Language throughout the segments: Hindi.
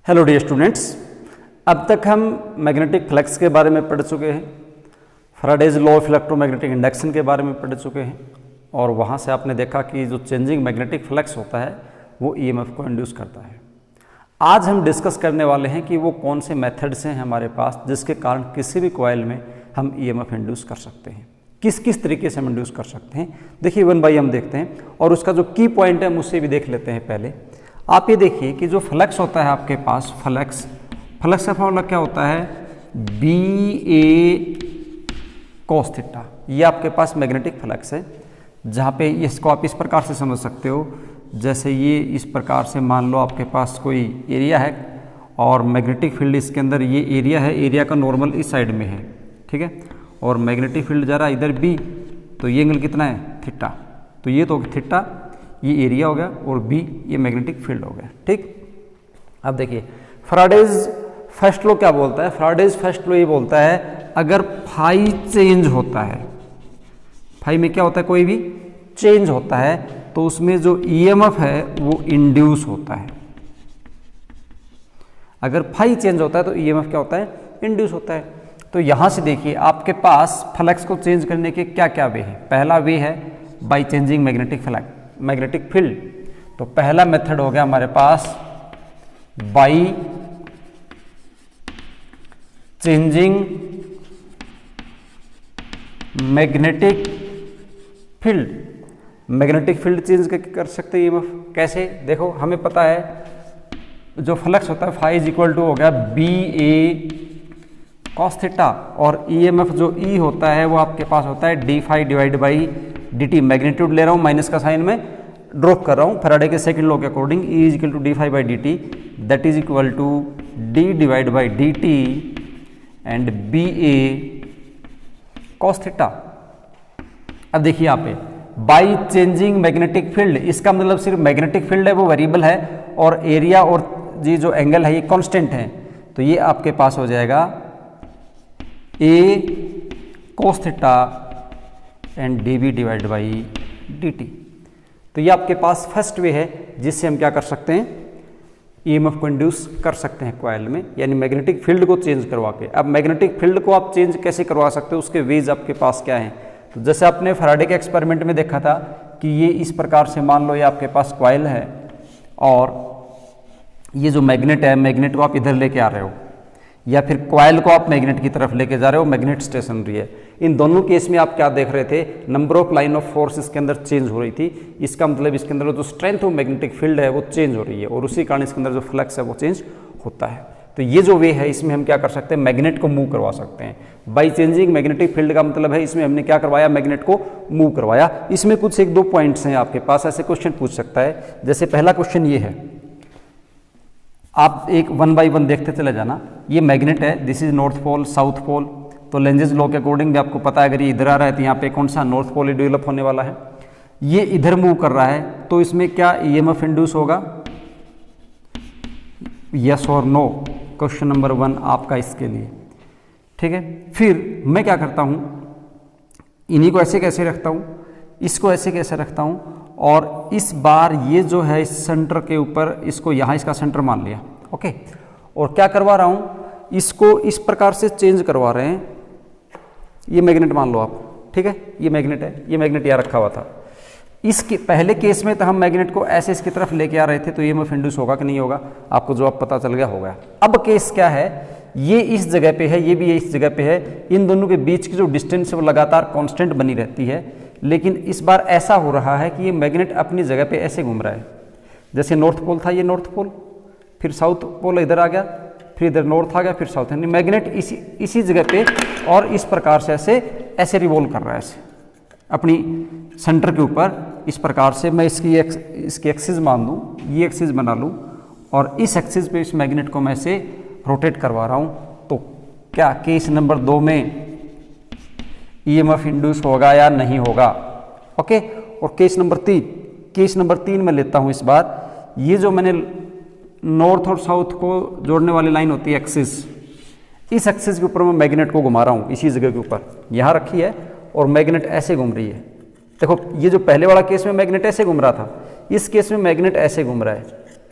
हेलो डियर स्टूडेंट्स, अब तक हम मैग्नेटिक फ्लक्स के बारे में पढ़ चुके हैं, Faraday's law of electromagnetic induction के बारे में पढ़ चुके हैं और वहाँ से आपने देखा कि जो चेंजिंग मैग्नेटिक फ्लक्स होता है वो ईएमएफ को इंड्यूस करता है। आज हम डिस्कस करने वाले हैं कि वो कौन से मेथड्स हैं हमारे पास जिसके कारण किसी भी कॉइल में हम ईएमएफ इंड्यूस कर सकते हैं, किस किस तरीके से हम इंड्यूस कर सकते हैं। देखिए वन बाई हम देखते हैं और उसका जो की पॉइंट है मुझसे भी देख लेते हैं। पहले आप ये देखिए कि जो फ्लक्स होता है आपके पास, फ्लक्स का फॉर्मूला क्या होता है, बी ए कॉस थीटा। ये आपके पास मैग्नेटिक फ्लक्स है, जहाँ पे इसको आप इस प्रकार से समझ सकते हो, जैसे ये इस प्रकार से मान लो आपके पास कोई एरिया है और मैग्नेटिक फील्ड इसके अंदर ये एरिया है, एरिया का नॉर्मल इस साइड में है, ठीक है, और मैग्नेटिक फील्ड जा रहा है इधर बी, तो ये एंगल कितना है, थीटा। तो ये तो थीटा, ये एरिया हो गया और बी ये मैग्नेटिक फील्ड हो गया, ठीक। अब देखिए फैराडेज फर्स्ट लॉ क्या बोलता है, फैराडेज फर्स्ट लॉ ये बोलता है अगर फाई चेंज होता है, फाई में क्या होता है, कोई भी चेंज होता है तो उसमें जो ईएमएफ है वो इंड्यूस होता है। अगर फाई चेंज होता है तो ईएमएफ क्या होता है, इंड्यूस होता है। तो यहां से देखिए आपके पास फ्लक्स को चेंज करने के क्या क्या वे है। पहला वे है बाई चेंजिंग मैग्नेटिक फील्ड। तो पहला मेथड हो गया हमारे पास by changing magnetic field. Magnetic field change कर सकते हैं ईएमएफ कैसे, देखो हमें पता है जो फ्लक्स होता है फाई इज इक्वल टू हो गया बी ए कॉस थीटा, और ईएमएफ जो ई होता है वो आपके पास होता है d phi divide by d t. Magnitude ले रहा हूँ, माइनस का साइन में ड्रॉप कर रहा हूँ फैराडे के सेकंड लॉ के according, e is equal to d phi by d t, that is equal to d divide by d t and b a cos theta. अब देखिए यहाँ पे बाई चेंजिंग मैग्नेटिक फील्ड, इसका मतलब सिर्फ मैग्नेटिक फील्ड है वो वेरिएबल है और एरिया और ये जो एंगल है ये कांस्टेंट है। तो ये आपके पास हो जाएगा a cos theta and d b divide by d t. तो ये आपके पास फर्स्ट वे है जिससे हम क्या कर सकते हैं, ईएमएफ को इंड्यूस कर सकते हैं कॉइल में, यानी मैग्नेटिक फील्ड को चेंज करवा के। अब मैग्नेटिक फील्ड को आप चेंज कैसे करवा सकते हो, उसके वेज आपके पास क्या हैं। तो जैसे आपने फैराडे के एक्सपेरिमेंट में देखा था कि ये इस प्रकार से मान लो ये आपके पास कॉइल है और ये जो मैग्नेट है, मैग्नेट को आप इधर लेके आ रहे हो या फिर कॉइल को आप मैग्नेट की तरफ लेके जा रहे हो, मैग्नेट स्टेशनरी है। इन दोनों केस में आप क्या देख रहे थे, number of line of force इसके अंदर चेंज हो रही थी। इसका मतलब इसके अंदर जो स्ट्रेंथ ऑफ मैग्नेटिक फील्ड है वो चेंज हो रही है और उसी कारण इसके अंदर जो फ्लक्स है वो चेंज होता है। तो ये जो वे है इसमें हम क्या कर सकते हैं, मैग्नेट को मूव करवा सकते हैं। बाई चेंजिंग मैग्नेटिक फील्ड का मतलब है इसमें हमने क्या करवाया, मैग्नेट को मूव करवाया। इसमें कुछ एक दो पॉइंट्स हैं आपके पास, ऐसे क्वेश्चन पूछ सकता है। जैसे पहला क्वेश्चन ये है, आप एक वन बाई वन देखते चले जाना। ये मैग्नेट है, this is north pole south pole. तो लेंजेस लॉ के अकॉर्डिंग भी आपको पता है अगर ये इधर आ रहा है तो यहाँ पे कौन सा नॉर्थ पोल डेवलप होने वाला है। ये इधर मूव कर रहा है तो इसमें क्या ईएमएफ इंड्यूस होगा, यस और नो। क्वेश्चन नंबर 1 आपका इसके लिए, ठीक है। फिर मैं क्या करता हूँ, इन्हीं को ऐसे कैसे रखता हूँ, इसको ऐसे कैसे रखता हूँ, और इस बार ये जो है इस सेंटर के ऊपर इसको यहाँ इसका सेंटर मान लिया, ओके। और क्या करवा रहा हूँ, इसको इस प्रकार से चेंज करवा रहे हैं। ये मैग्नेट मान लो आप, ठीक है, ये मैग्नेट है, ये मैग्नेट यहाँ रखा हुआ था। इसके पहले केस में तो हम मैग्नेट को ऐसे इसकी तरफ लेके आ रहे थे, तो ईएमएफ इंड्यूस होगा कि नहीं होगा, आपको जवाब पता चल गया होगा। अब केस क्या है, ये इस जगह पे है, ये भी इस जगह पे है, इन दोनों के बीच की जो डिस्टेंस है वो लगातार कांस्टेंट बनी रहती है। लेकिन इस बार ऐसा हो रहा है कि ये मैग्नेट अपनी जगह पे ऐसे घूम रहा है, जैसे नॉर्थ पोल था ये नॉर्थ पोल, फिर साउथ पोल इधर आ गया, फिर इधर नॉर्थ आ गया, फिर साउथ, यानी मैग्नेट इसी जगह पे और इस प्रकार से ऐसे रिवॉल्व कर रहा है, ऐसे अपनी सेंटर के ऊपर इस प्रकार से। मैं इसकी एक्सिस मान दूँ, ये एक्सिस बना लूँ और इस एक्सिस पे इस मैग्नेट को मैं ऐसे रोटेट करवा रहा हूँ। तो क्या केस नंबर 2 में ईएमएफ इंड्यूस होगा या नहीं होगा, ओके। और केस नंबर 3 में लेता हूँ इस बार, ये जो मैंने नॉर्थ और साउथ को जोड़ने वाली लाइन होती है एक्सिस, इस एक्सिस के ऊपर मैं मैग्नेट को घुमा रहा हूँ, इसी जगह के ऊपर यहाँ रखी है और मैग्नेट ऐसे घूम रही है। देखो ये जो पहले वाला केस में मैग्नेट ऐसे घूम रहा था, इस केस में मैग्नेट ऐसे घूम रहा है,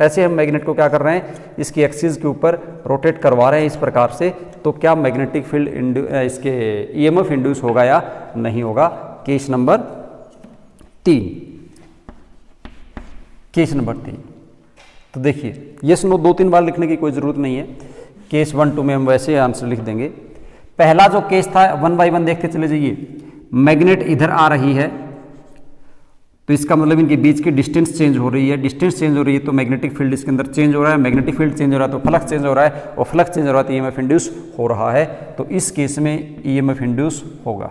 ऐसे हम मैग्नेट को क्या कर रहे हैं, इसकी एक्सिस के ऊपर रोटेट करवा रहे हैं इस प्रकार से, तो क्या मैग्नेटिक फील्ड इसके ईएमएफ इंड्यूस होगा या नहीं होगा। Case number 3, case number 3। तो देखिए यस नो 2-3 बार लिखने की कोई ज़रूरत नहीं है, केस 1 2 में हम वैसे आंसर लिख देंगे। पहला जो केस था 1 बाय 1 देखते चले जाइए। मैग्नेट इधर आ रही है तो इसका मतलब इनके बीच की डिस्टेंस चेंज हो रही है, डिस्टेंस चेंज हो रही है तो मैग्नेटिक फील्ड इसके अंदर चेंज हो रहा है, मैग्नेटिक फील्ड चेंज हो रहा है तो फ्लक्स चेंज हो रहा है, और फ्लक्स चेंज हो रहा है तो ईएमएफ इंड्यूस हो रहा है। तो इस केस में ईएमएफ इंड्यूस होगा।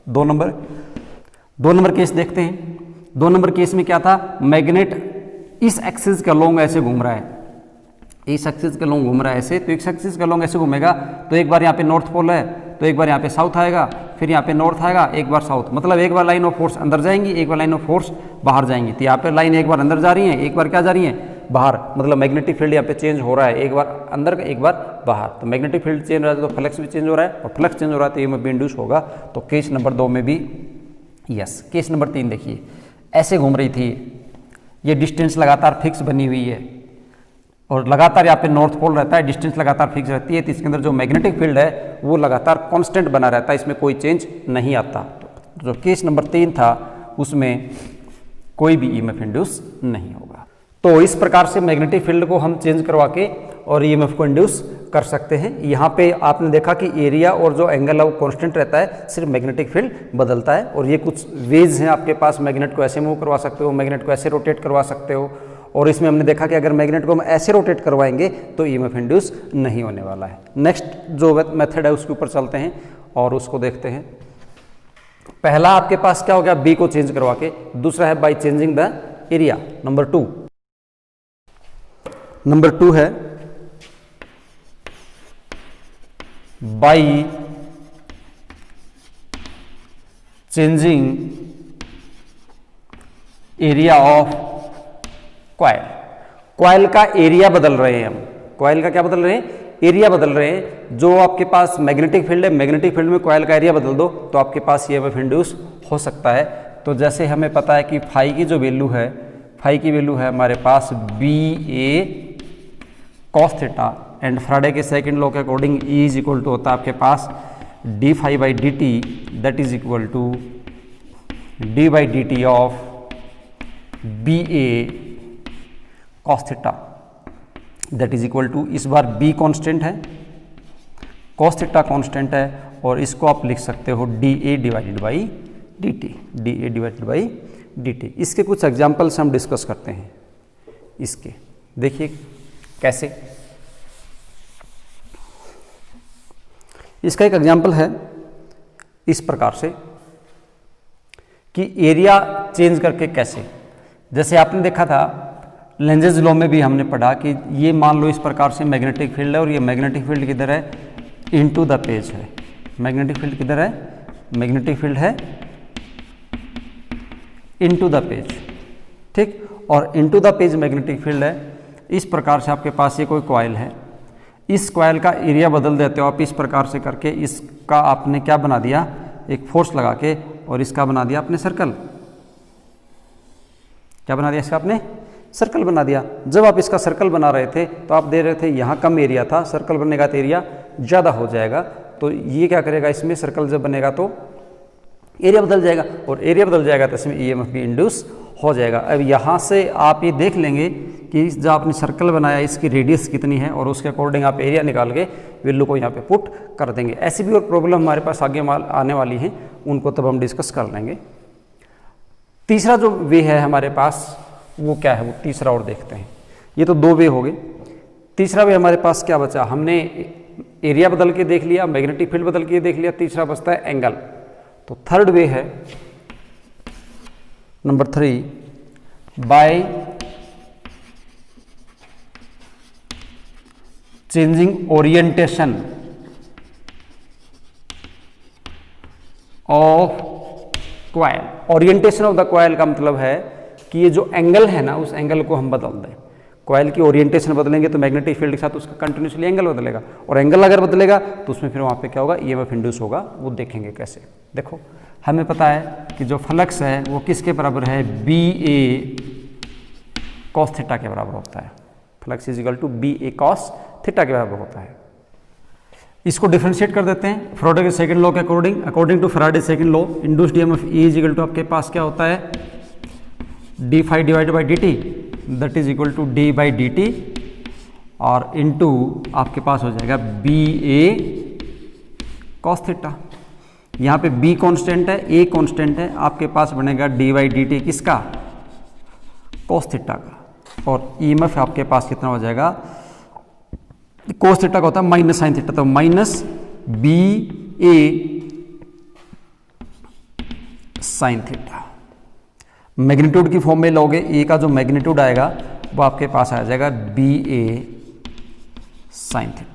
2 नंबर केस देखते हैं। 2 नंबर केस में क्या था, मैग्नेट इस एक्सिस के अलोंग ऐसे घूम रहा है, इस एक्सिस के अलोंग घूम रहा है ऐसे, तो इस एक्सिस के अलोंग ऐसे घूमेगा तो एक बार यहाँ पे नॉर्थ पोल है तो एक बार यहाँ पे साउथ आएगा, फिर यहाँ पे नॉर्थ आएगा, एक बार साउथ, मतलब एक बार लाइन ऑफ फोर्स अंदर जाएंगी, एक बार लाइन ऑफ फोर्स बाहर जाएंगी। तो यहाँ पे लाइन एक बार अंदर जा रही है, एक बार क्या जा रही है, बाहर, मतलब मैग्नेटिक फील्ड यहाँ पे चेंज हो रहा है, एक बार अंदर एक बार बाहर। तो मैग्नेटिक फील्ड चेंज हो रहा है तो फ्लक्स भी चेंज हो रहा है, और फ्लक्स चेंज हो रहा है तो ईएमएफ भी इंड्यूस होगा। तो केस नंबर 2 में भी यस। केस नंबर 3 देखिए, ऐसे घूम रही थी, ये डिस्टेंस लगातार फिक्स बनी हुई है और लगातार यहाँ पे नॉर्थ पोल रहता है, डिस्टेंस लगातार फिक्स रहती है, तो इसके अंदर जो मैग्नेटिक फील्ड है वो लगातार कांस्टेंट बना रहता है, इसमें कोई चेंज नहीं आता। तो जो केस नंबर 3 था उसमें कोई भी ईएमएफ इंड्यूस नहीं होगा। तो इस प्रकार से मैग्नेटिक फील्ड को हम चेंज करवा के और ईएमएफ को इंड्यूस कर सकते हैं। यहाँ पे आपने देखा कि एरिया और जो एंगल है वो कांस्टेंट रहता है, सिर्फ मैग्नेटिक फील्ड बदलता है। और ये कुछ वेज हैं आपके पास, मैग्नेट को ऐसे मूव करवा सकते हो, मैग्नेट को ऐसे रोटेट करवा सकते हो, और इसमें हमने देखा कि अगर मैग्नेट को हम ऐसे रोटेट करवाएंगे तो ईएमएफ इंड्यूस नहीं होने वाला है। नेक्स्ट जो मेथड है उसके ऊपर चलते हैं और उसको देखते हैं। पहला आपके पास क्या हो गया, बी को चेंज करवा के, दूसरा है by changing the area. Number 2 है by changing area of coil. Coil का एरिया बदल रहे हैं हम, कॉइल का क्या बदल रहे हैं, एरिया बदल रहे हैं। जो आपके पास मैग्नेटिक फील्ड है, मैग्नेटिक फील्ड में कॉइल का एरिया बदल दो तो आपके पास ईएमएफ इंड्यूस हो सकता है। तो जैसे हमें पता है कि फाई की जो वैल्यू है, फाई की वैल्यू है हमारे पास BA cos theta, and Faraday के सेकंड लॉ के according E is equal to होता है आपके पास d phi by d t, that is equal to d by d t of BA cos theta, that is equal to, इस बार B कांस्टेंट है, cos थीटा कांस्टेंट है, और इसको आप लिख सकते हो DA divided by DT, DA divided by DT। इसके कुछ एग्जांपल्स हम डिस्कस करते हैं। इसके देखिए कैसे, इसका एक एग्जांपल है इस प्रकार से कि एरिया चेंज करके कैसे, जैसे आपने देखा था लेंजेज लॉ में भी हमने पढ़ा कि ये मान लो इस प्रकार से मैग्नेटिक फील्ड है, और ये मैग्नेटिक फील्ड किधर है, इनटू द पेज है। मैग्नेटिक फील्ड किधर है, मैग्नेटिक फील्ड है इनटू द पेज, ठीक, और into the page magnetic field है। इस प्रकार से आपके पास ये कोई कॉइल है, इस कॉइल का एरिया बदल देते हो आप इस प्रकार से करके, इसका आपने क्या बना दिया, एक फोर्स लगा के, और इसका बना दिया आपने सर्कल। क्या बना दिया इसका आपने, सर्कल बना दिया। जब आप इसका सर्कल बना रहे थे तो आप दे रहे थे यहाँ कम एरिया था, सर्कल बनने का तो एरिया ज़्यादा हो जाएगा। तो ये क्या करेगा, इसमें सर्कल जब बनेगा तो एरिया बदल जाएगा, और एरिया बदल जाएगा तो इसमें ईएमएफ भी इंड्यूस हो जाएगा। अब यहाँ से आप ये देख लेंगे कि जो आपने सर्कल बनाया इसकी रेडियस कितनी है, और उसके अकॉर्डिंग आप एरिया निकाल के वैल्यू को यहाँ पे पुट कर देंगे। ऐसी भी और प्रॉब्लम हमारे पास आगे आने वाली हैं, उनको तब हम डिस्कस कर लेंगे। तीसरा जो वे है हमारे पास वो क्या है, वो तीसरा और देखते हैं। ये तो 2 वे हो गए, तीसरा वे हमारे पास क्या बचा, हमने एरिया बदल के देख लिया, मैग्नेटिक फील्ड बदल के देख लिया, तीसरा बचता है एंगल। तो थर्ड वे है number 3 by changing orientation of coil. Orientation of the coil का मतलब है कि ये जो एंगल है ना, उस एंगल को हम बदल दें। कॉइल की ओरिएंटेशन बदलेंगे तो मैग्नेटिक फील्ड के साथ उसका कंटिन्यूसली एंगल बदलेगा, और एंगल अगर बदलेगा तो उसमें फिर वहाँ पे क्या होगा, ईएमएफ इंड्यूस होगा। वो देखेंगे कैसे। देखो हमें पता है कि जो फ्लक्स है वो किसके बराबर है, BA cos थीटा के बराबर होता है। Flux is equal to b a cos theta के बराबर होता है। इसको डिफरेंशिएट कर देते हैं फैराडे के सेकंड लॉ के according to Faraday second law induced EMF e is equal to आपके पास क्या होता है d phi divided by d t, that is equal to d by d t और इनटू आपके पास हो जाएगा बी ए कॉस थीटा। यहाँ पे बी कांस्टेंट है, ए कांस्टेंट है, आपके पास बनेगा डी बाई डी टी किसका कॉस थीटा का, और ईएमएफ आपके पास कितना हो जाएगा कोस थीटा का होता है माइनस साइन थीटा, तो माइनस बी ए साइन थीटा। मैग्नीट्यूड की फॉर्म में लोगे, ए का जो मैग्नीट्यूड आएगा वो आपके पास आ जाएगा बी ए साइन थीटा।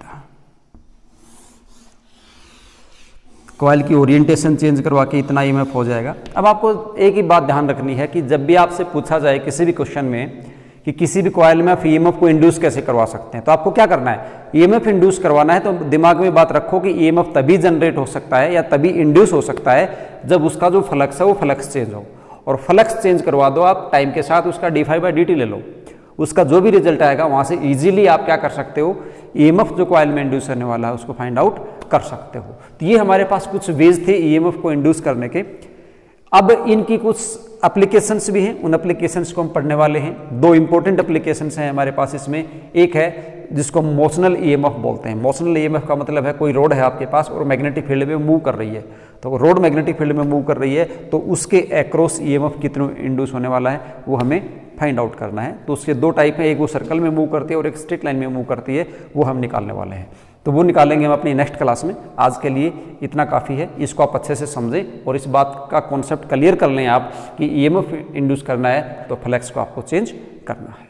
कॉइल की ओरिएंटेशन चेंज करवा के इतना ईएमएफ हो जाएगा। अब आपको एक ही बात ध्यान रखनी है कि जब भी आपसे पूछा जाए किसी भी क्वेश्चन में कि किसी भी कॉइल में आप ईएमएफ को इंड्यूस कैसे करवा सकते हैं, तो आपको क्या करना है, ईएमएफ इंड्यूस करवाना है तो दिमाग में बात रखो कि ईएमएफ तभी जनरेट हो सकता है या तभी इंड्यूस हो सकता है जब उसका जो फ्लक्स है वो फ्लक्स चेंज हो, और फ्लक्स चेंज करवा दो आप टाइम के साथ, उसका d phi by d t ले लो, उसका जो भी रिजल्ट आएगा वहां से इजीली आप क्या कर सकते हो, ईएमएफ जो कॉइल में इंड्यूस करने वाला है उसको फाइंड आउट कर सकते हो। तो ये हमारे पास कुछ वेज थे ईएमएफ को इंड्यूस करने के। अब इनकी कुछ एप्लीकेशंस भी हैं, उन एप्लीकेशंस को हम पढ़ने वाले हैं। दो इंपॉर्टेंट एप्लीकेशंस हैं हमारे पास इसमें। एक है जिसको मोशनल ईएमएफ बोलते हैं। मोशनल ईएमएफ का मतलब है कोई रोड है आपके पास और मैग्नेटिक फील्ड में मूव कर रही है, तो रोड मैग्नेटिक फील्ड में मूव कर रही है तो उसके एक्रॉस ईएमएफ कितना इंड्यूस होने वाला है वो हमें फाइंड आउट करना है। तो उसके दो टाइप हैं, एक वो सर्कल में मूव करती है और एक स्ट्रेट लाइन में मूव करती है, वो हम निकालने वाले हैं। तो वो निकालेंगे हम अपनी नेक्स्ट क्लास में। आज के लिए इतना काफ़ी है, इसको आप अच्छे से समझें और इस बात का कॉन्सेप्ट क्लियर कर लें आप कि ईएमएफ इंड्यूस करना है तो फ्लक्स को आपको चेंज करना है।